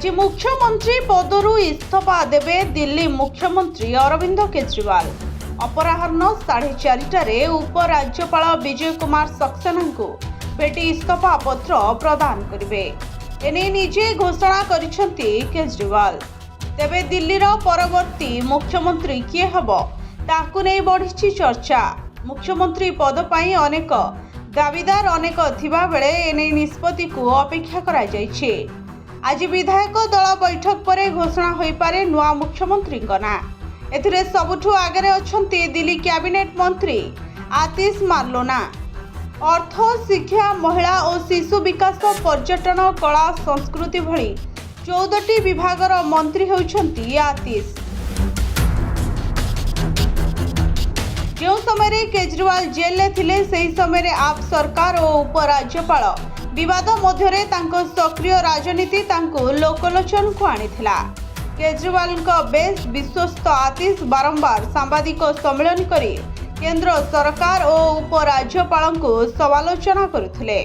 आज मुख्यमंत्री पदरू इस्तीफा देवे दिल्ली मुख्यमंत्री अरविंद केजरीवाल। अपराह्न 4:30 उपराज्यपाल विजय कुमार सक्सेना को भेटी इस्तीफा पत्र प्रदान करेंगे। एने निजे घोषणा करिसेंती केजरीवाल। तेबे दिल्लीर परवर्ती मुख्यमंत्री किए हब ताकू नहीं बढ़ी चर्चा। मुख्यमंत्री पद पाई अनेक दाबीदार अनेक थिबा बेले एने निष्पत्ति को अपेक्षा करा जायछि। आज विधायक दल बैठक पर घोषणा हो पारे नुआ मुख्यमंत्री ना। एथिरे सबुठु आगे अछंती दिल्ली कैबिनेट मंत्री आतिश मार्लोना। अर्थ, शिक्षा, महिला और शिशु विकास, पर्यटन, कला, संस्कृति भली 14टी विभागर मंत्री होउछंती आतिश। जो समय केजरीवाल जेल में थिले सही समय आप सरकार और उपराज्यपाल विवाद मध्य सक्रिय राजनीति लोकलोचन को आनीथिला। केजरीवाल बेस विश्वस्त आतिश बारंबार सांबादिक सम्मेलन करी केंद्र सरकार और उपराज्यपाल को समालोचना करुथिले।